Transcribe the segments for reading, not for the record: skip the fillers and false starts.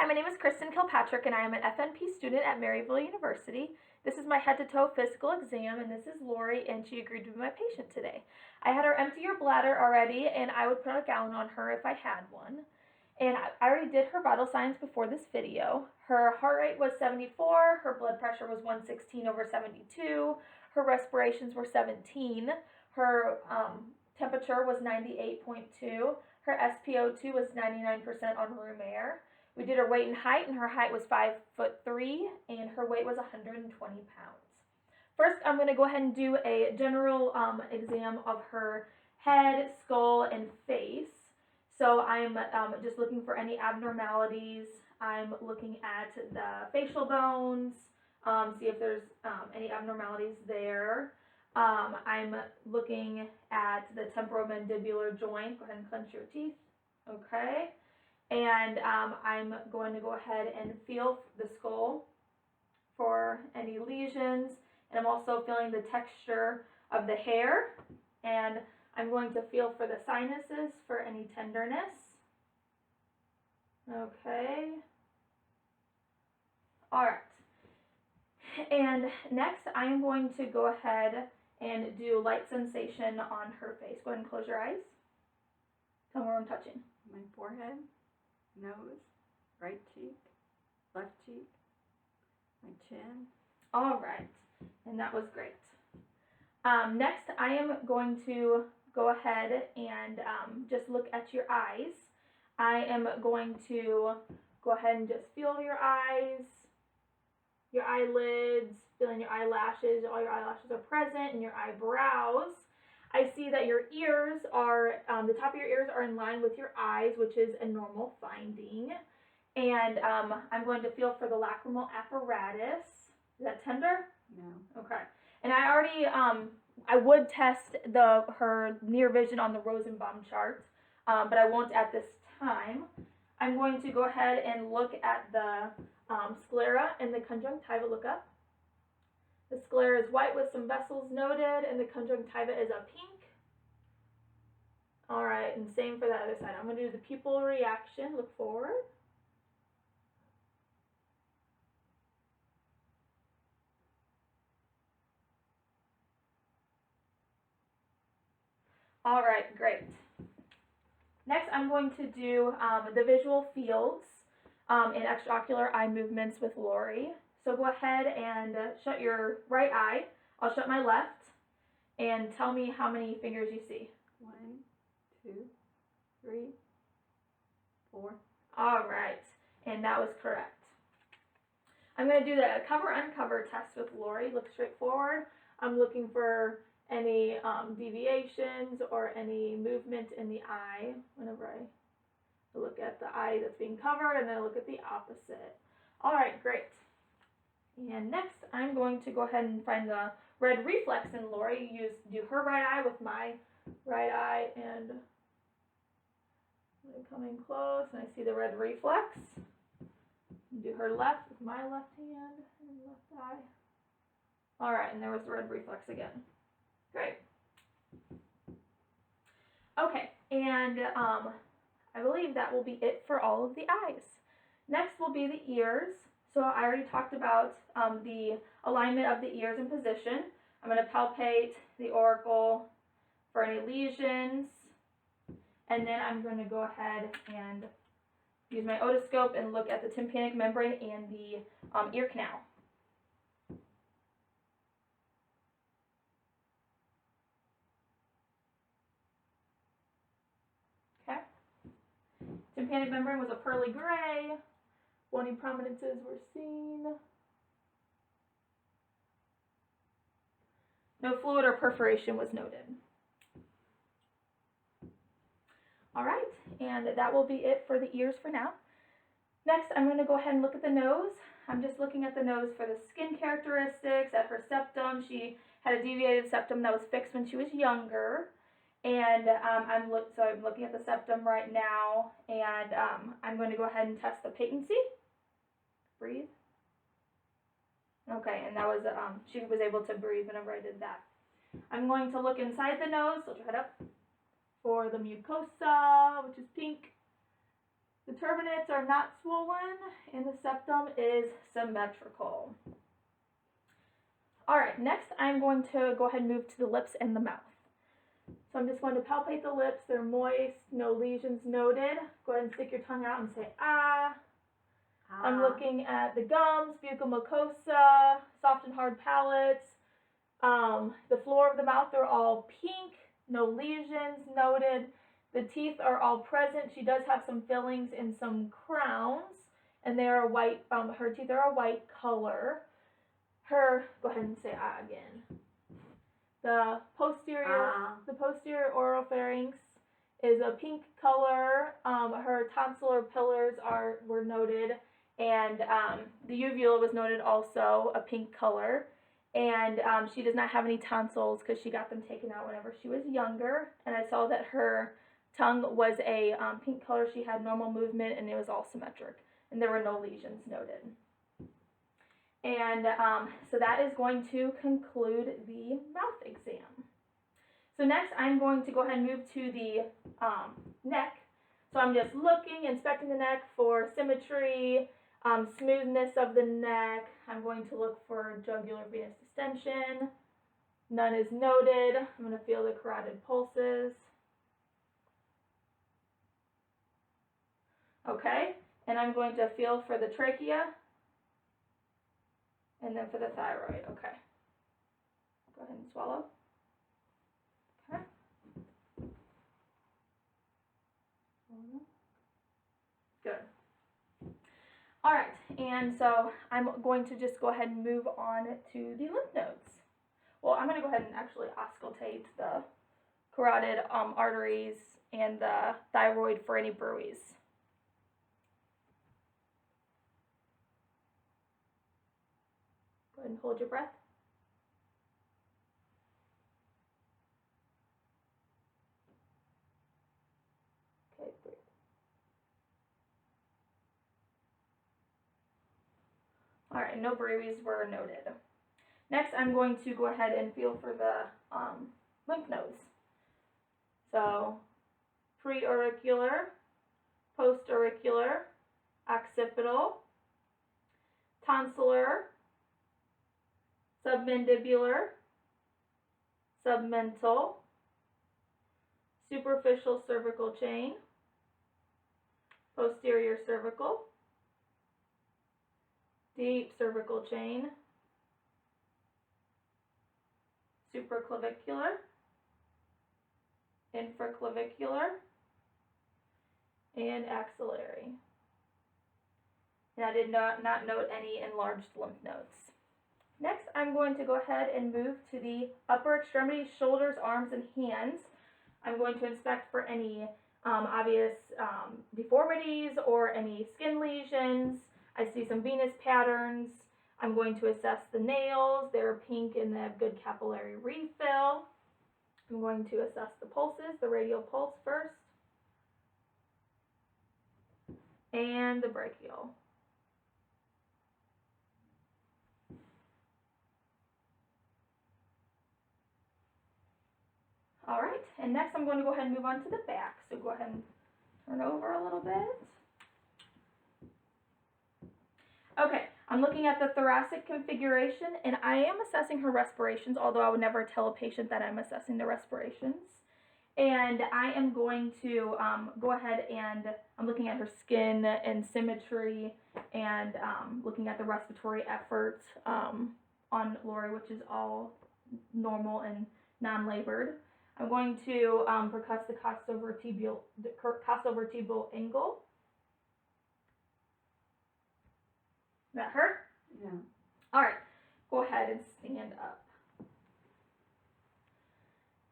Hi, my name is Kristen Kilpatrick and I am an FNP student at Maryville University. This is my head-to-toe physical exam and this is Lori and she agreed to be my patient today. I had her empty her bladder already and I would put a gallon on her if I had one. And I already did her vital signs before this video. Her heart rate was 74, her blood pressure was 116/72, her respirations were 17, her temperature was 98.2, her SpO2 was 99% on room air. We did her weight and height, and her height was 5'3", and her weight was 120 pounds. First, I'm going to go ahead and do a general exam of her head, skull, and face. So I'm just looking for any abnormalities. I'm looking at the facial bones, see if there's any abnormalities there. I'm looking at the temporomandibular joint. Go ahead and clench your teeth. Okay. And I'm going to go ahead and feel the skull for any lesions. And I'm also feeling the texture of the hair. And I'm going to feel for the sinuses for any tenderness. Okay. All right. And next, I'm going to go ahead and do light sensation on her face. Go ahead and close your eyes. Tell me where I'm touching. My forehead, nose, right cheek, left cheek, my chin. All right. And that was great. Next, I am going to go ahead and just look at your eyes. I am going to go ahead and just feel your eyes, your eyelids, feeling your eyelashes. All your eyelashes are present, and your eyebrows. I see that your ears are, the top of your ears are in line with your eyes, which is a normal finding. And I'm going to feel for the lacrimal apparatus. Is that tender? No. Okay. And I already, I would test her near vision on the Rosenbaum chart, but I won't at this time. I'm going to go ahead and look at the sclera and the conjunctiva. Look up. The sclera is white with some vessels noted, and the conjunctiva is a pink. All right, and same for the other side. I'm going to do the pupil reaction. Look forward. All right, great. Next, I'm going to do the visual fields and extraocular eye movements with Lori. So go ahead and shut your right eye. I'll shut my left and tell me how many fingers you see. 1, 2, 3, 4. All right, and that was correct. I'm going to do the cover-uncover test with Lori. Look straight forward. I'm looking for any deviations or any movement in the eye whenever I look at the eye that's being covered, and then I look at the opposite. All right, great. And next, I'm going to go ahead and find the red reflex in Lori. Do her right eye with my right eye, and I'm coming close, and I see the red reflex. Do her left with my left hand and left eye. All right, and there was the red reflex again. Great. Okay, and I believe that will be it for all of the eyes. Next will be the ears. So I already talked about the alignment of the ears and position. I'm going to palpate the auricle for any lesions, and then I'm going to go ahead and use my otoscope and look at the tympanic membrane and the ear canal. Okay. Tympanic membrane was a pearly gray. Bony prominences were seen. No fluid or perforation was noted. All right, and that will be it for the ears for now. Next, I'm going to go ahead and look at the nose. I'm just looking at the nose for the skin characteristics, at her septum. She had a deviated septum that was fixed when she was younger. And I'm looking at the septum right now, and I'm going to go ahead and test the patency. Breathe. Okay, and that was, she was able to breathe whenever I did that. I'm going to look inside the nose, tilt your head up, for the mucosa, which is pink. The turbinates are not swollen, and the septum is symmetrical. All right, next I'm going to go ahead and move to the lips and the mouth. So I'm just going to palpate the lips. They're moist, no lesions noted. Go ahead and stick your tongue out and say ah. I'm looking at the gums, buccal mucosa, soft and hard palates. The floor of the mouth are all pink, no lesions noted. The teeth are all present. She does have some fillings and some crowns, and they are white. Her teeth are a white color. Go ahead and say ah again. The posterior oropharynx is a pink color. Her tonsillar pillars were noted, and the uvula was noted also a pink color. And she does not have any tonsils because she got them taken out whenever she was younger. And I saw that her tongue was a pink color. She had normal movement, and it was all symmetric, and there were no lesions noted. And so that is going to conclude the mouth exam. So next I'm going to go ahead and move to the neck. So I'm just looking, inspecting the neck for symmetry, smoothness of the neck. I'm going to look for jugular venous distension. None is noted. I'm going to feel the carotid pulses. Okay, and I'm going to feel for the trachea. And then for the thyroid, okay. Go ahead and swallow. Okay. Good. All right, and so I'm going to just go ahead and move on to the lymph nodes. Well, I'm going to go ahead and actually auscultate the carotid arteries and the thyroid for any bruits. Go ahead and hold your breath. Okay, breathe. All right, no bruits were noted. Next, I'm going to go ahead and feel for the lymph nodes. So, pre-auricular, post-auricular, occipital, tonsillar, submandibular, submental, superficial cervical chain, posterior cervical, deep cervical chain, supraclavicular, infraclavicular, and axillary. And I did not note any enlarged lymph nodes. Next, I'm going to go ahead and move to the upper extremities, shoulders, arms, and hands. I'm going to inspect for any obvious deformities or any skin lesions. I see some venous patterns. I'm going to assess the nails. They're pink and they have good capillary refill. I'm going to assess the pulses, the radial pulse first, and the brachial. All right, and next I'm going to go ahead and move on to the back. So go ahead and turn over a little bit. Okay, I'm looking at the thoracic configuration, and I am assessing her respirations, although I would never tell a patient that I'm assessing the respirations. And I am going to go ahead and I'm looking at her skin and symmetry and looking at the respiratory effort on Lori, which is all normal and non-labored. I'm going to percuss the costovertebral angle. That hurt? Yeah. All right, go ahead and stand up.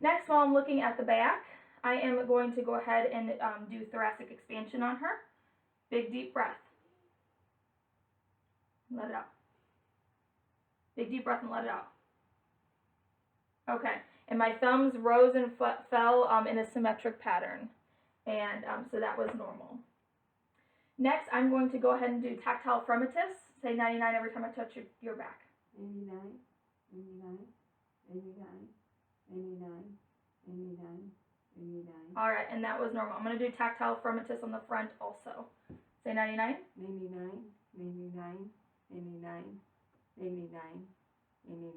Next, while I'm looking at the back, I am going to go ahead and do thoracic expansion on her. Big deep breath. Let it out. Big deep breath and let it out. Okay, and my thumbs rose and fell in a symmetric pattern, and so that was normal. Next, I'm going to go ahead and do tactile fremitus. Say 99 every time I touch your back. 89, 89, 89, 89, 89, 99. All right, and that was normal. I'm going to do tactile firmitus on the front also. Say 99. 99, 99, 99, 99, 99.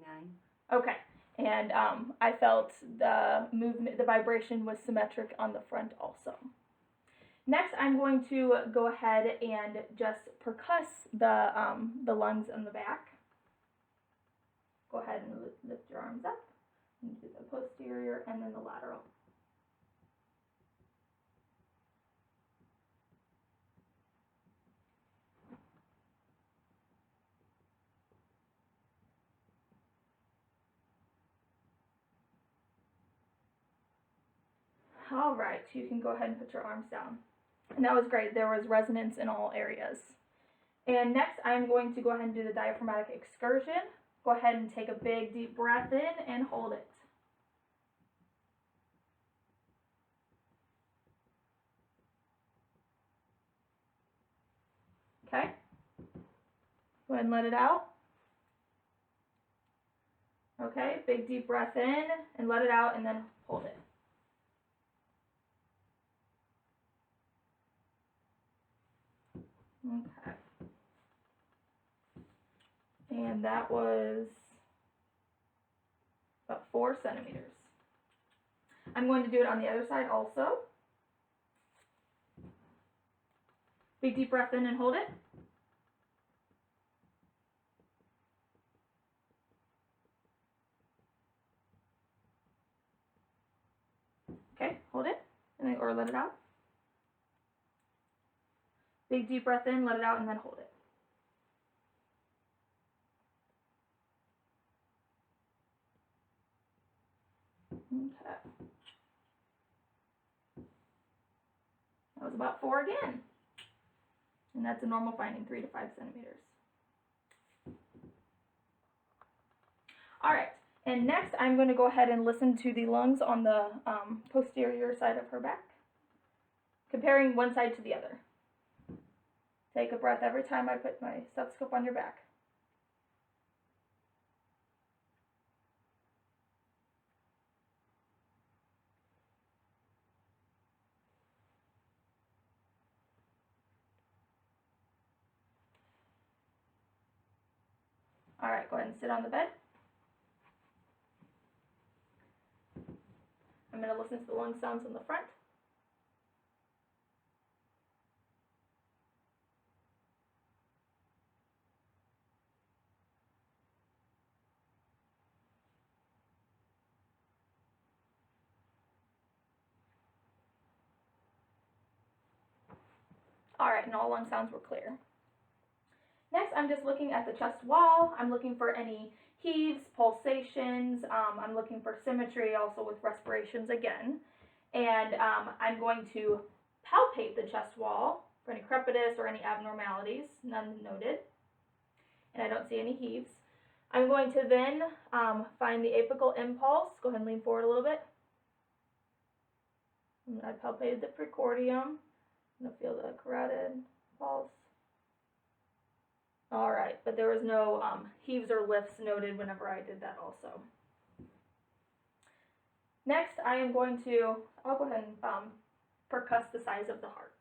Okay, and I felt the movement, the vibration was symmetric on the front also. Next, I'm going to go ahead and just percuss the lungs on the back. Go ahead and lift your arms up into the posterior and then the lateral. All right, you can go ahead and put your arms down. And that was great. There was resonance in all areas. And next, I'm going to go ahead and do the diaphragmatic excursion. Go ahead and take a big, deep breath in and hold it. Okay? Go ahead and let it out. Okay, big, deep breath in and let it out and then hold it. Okay. And that was about 4 centimeters. I'm going to do it on the other side also. Big deep breath in and hold it. Okay, hold it, and then, or let it out. Big deep breath in, let it out, and then hold it. Okay. That was about 4 again. And that's a normal finding, 3 to 5 centimeters. All right, and next I'm going to go ahead and listen to the lungs on the posterior side of her back, comparing one side to the other. Take a breath every time I put my stethoscope on your back. All right, go ahead and sit on the bed. I'm going to listen to the lung sounds in the front. All right, and all lung sounds were clear. Next, I'm just looking at the chest wall. I'm looking for any heaves, pulsations. I'm looking for symmetry also with respirations again. And I'm going to palpate the chest wall for any crepitus or any abnormalities, none noted. And I don't see any heaves. I'm going to then find the apical impulse. Go ahead and lean forward a little bit. And I palpated the precordium. I'm going to feel the carotid pulse. All right, but there was no heaves or lifts noted whenever I did that also. Next, I'll go ahead and percuss the size of the heart.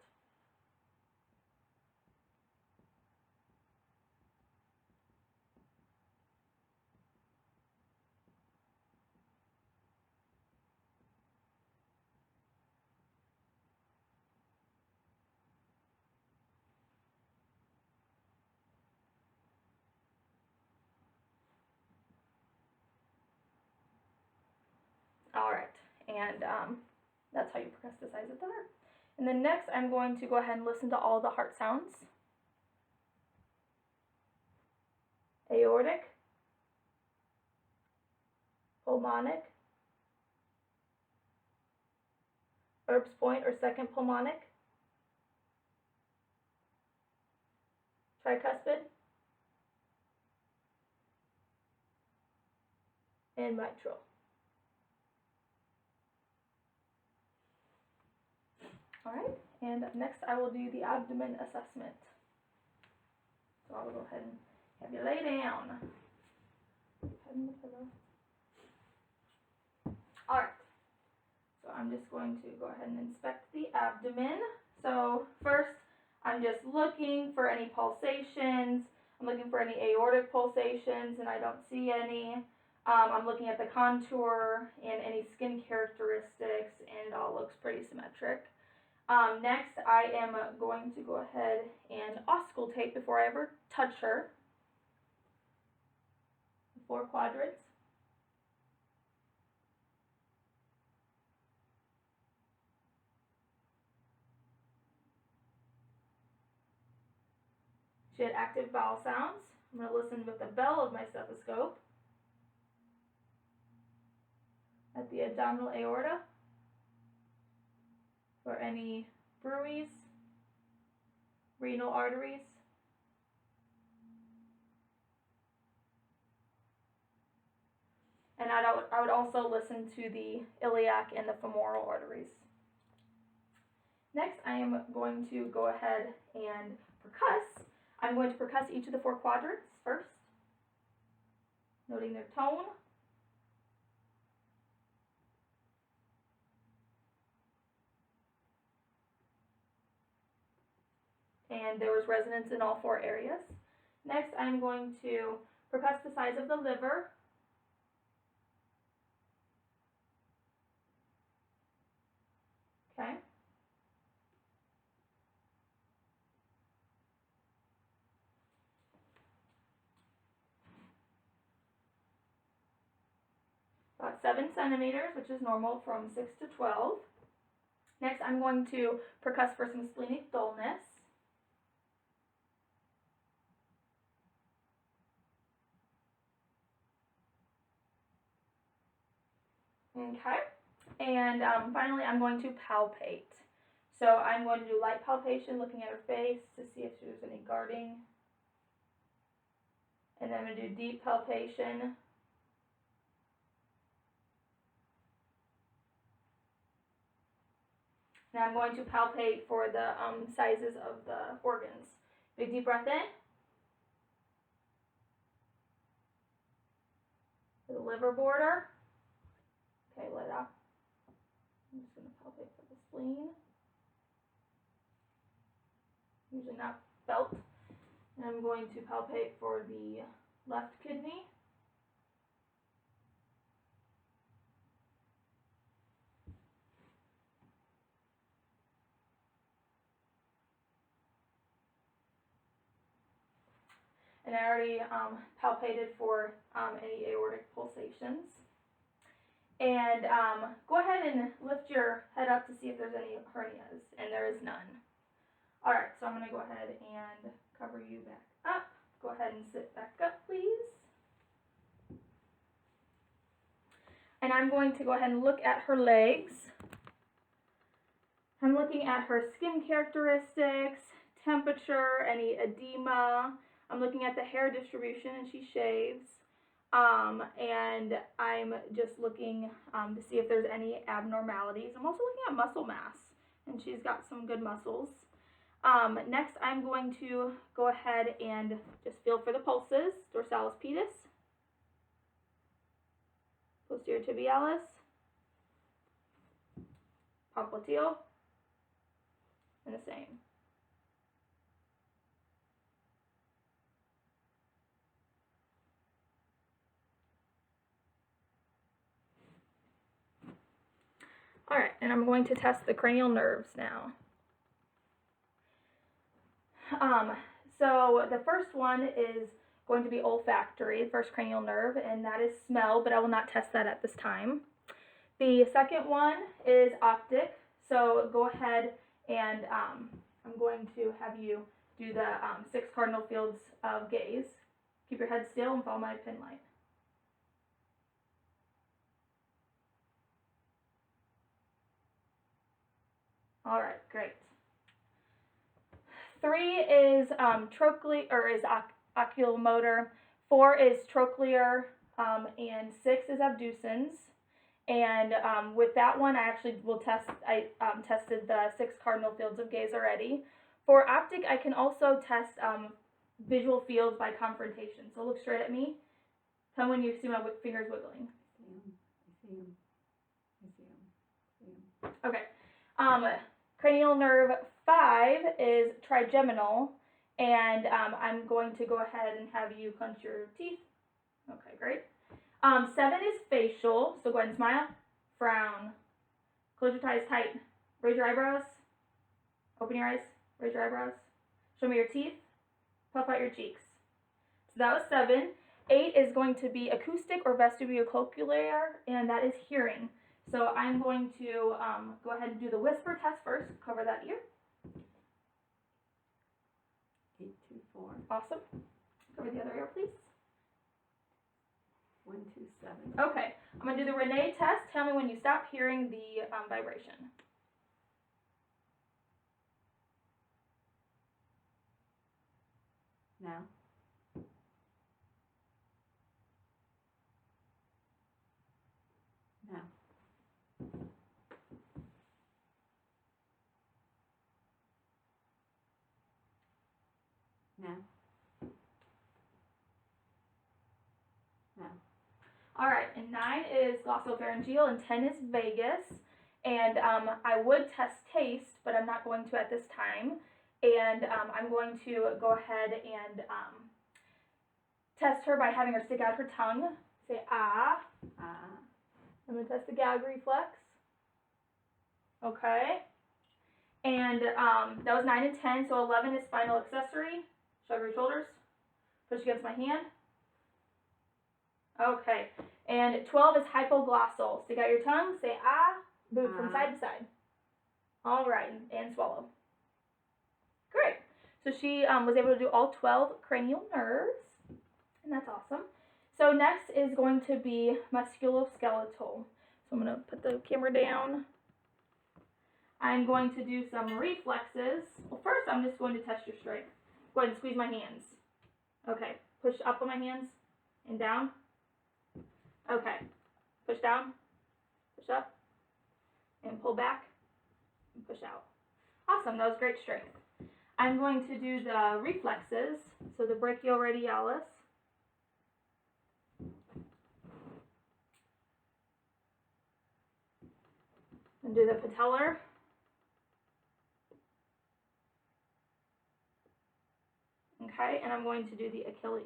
All right, and that's how you percuss the size of the heart. And then next, I'm going to go ahead and listen to all the heart sounds. Aortic, pulmonic, Erb's point or second pulmonic, tricuspid, and mitral. All right, and next I will do the abdomen assessment. So I'll go ahead and have you lay down. Head in the pillow. All right, so I'm just going to go ahead and inspect the abdomen. So first, I'm just looking for any pulsations. I'm looking for any aortic pulsations, and I don't see any. I'm looking at the contour and any skin characteristics, and it all looks pretty symmetric. Next, I am going to go ahead and auscultate before I ever touch her. The 4 quadrants. She had active bowel sounds. I'm going to listen with the bell of my stethoscope at the abdominal aorta for any bruits, renal arteries, and I would also listen to the iliac and the femoral arteries. Next, I am going to go ahead and percuss. I'm going to percuss each of the 4 quadrants first, noting their tone. And there was resonance in all 4 areas. Next, I'm going to percuss the size of the liver. Okay. About 7 centimeters, which is normal from 6 to 12. Next, I'm going to percuss for some splenic dullness. Okay. And finally, I'm going to palpate. So I'm going to do light palpation, looking at her face to see if there's any guarding. And then I'm going to do deep palpation. Now I'm going to palpate for the sizes of the organs. Big deep breath in. For the liver border. Okay, let out. I'm just going to palpate for the spleen. Usually not felt. And I'm going to palpate for the left kidney. And I already palpated for any aortic pulsations. And go ahead and lift your head up to see if there's any hernias, and there is none. All right, so I'm going to go ahead and cover you back up. Go ahead and sit back up, please. And I'm going to go ahead and look at her legs. I'm looking at her skin characteristics, temperature, any edema. I'm looking at the hair distribution, and she shaves. And I'm just looking to see if there's any abnormalities. I'm also looking at muscle mass, and she's got some good muscles. Next, I'm going to go ahead and just feel for the pulses, dorsalis pedis, posterior tibialis, popliteal, and the same. All right, and I'm going to test the cranial nerves now. So the first one is going to be olfactory, the first cranial nerve, and that is smell, but I will not test that at this time. The second one is optic, so go ahead and I'm going to have you do the 6 cardinal fields of gaze. Keep your head still and follow my pin light. All right, great. 3 is oculomotor, 4 is trochlear, and 6 is abducens. And with that one, I actually will tested the 6 cardinal fields of gaze already. For optic, I can also test visual fields by confrontation. So look straight at me. Tell me when you see my fingers wiggling. I see 'em. I see 'em. I see 'em. Okay. Cranial nerve 5 is trigeminal, and I'm going to go ahead and have you clench your teeth. Okay, great. 7 is facial, so go ahead and smile, frown, close your eyes tight, raise your eyebrows, open your eyes, raise your eyebrows, show me your teeth, puff out your cheeks. So that was 7. 8 is going to be acoustic or vestibulocochlear, and that is hearing. So I'm going to go ahead and do the whisper test first, cover that ear. 8, 2, 4. Awesome. Cover the other ear, please. 1, 2, 7. Okay, I'm going to do the Renee test. Tell me when you stop hearing the vibration. Now. Now. Now. Now. All right, and 9 is glossopharyngeal, and 10 is vagus. And I would test taste, but I'm not going to at this time. And I'm going to go ahead and test her by having her stick out her tongue. Say ah. Ah. I'm going to test the gag reflex. Okay. And that was 9 and 10, so 11 is spinal accessory. Shrug your shoulders. Push against my hand. Okay. And 12 is hypoglossal. Stick out your tongue. Say ah. Move from side to side. All right. And swallow. Great. So she was able to do all 12 cranial nerves. And that's awesome. So next is going to be musculoskeletal. So I'm going to put the camera down. I'm going to do some reflexes. Well, first I'm just going to test your strength. Go ahead and squeeze my hands. Okay. Push up on my hands and down. Okay. Push down. Push up. And pull back. And push out. Awesome. That was great strength. I'm going to do the reflexes. So the brachioradialis. And do the patellar. Okay, and I'm going to do the Achilles.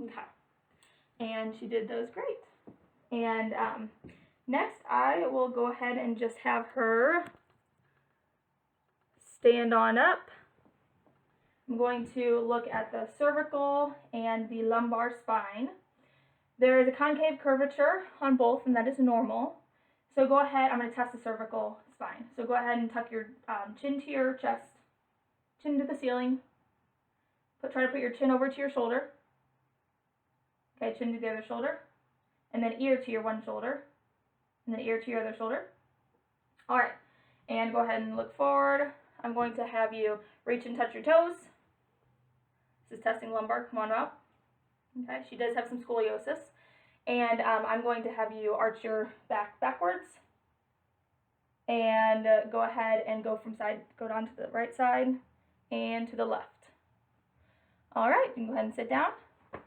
Okay, and she did those great. And next I will go ahead and just have her stand on up. I'm going to look at the cervical and the lumbar spine. There is a concave curvature on both, and that is normal. So go ahead, I'm going to test the cervical spine. So go ahead and tuck your chin to your chest, chin to the ceiling. Try to put your chin over to your shoulder. Okay, chin to the other shoulder. And then ear to your one shoulder. And then ear to your other shoulder. All right, and go ahead and look forward. I'm going to have you reach and touch your toes. This is testing lumbar. Come on up. Okay, she does have some scoliosis. And I'm going to have you arch your back backwards. And go ahead and go down to the right side and to the left. All right, you can go ahead and sit down.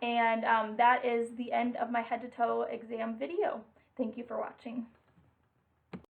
And that is the end of my head to toe exam video. Thank you for watching.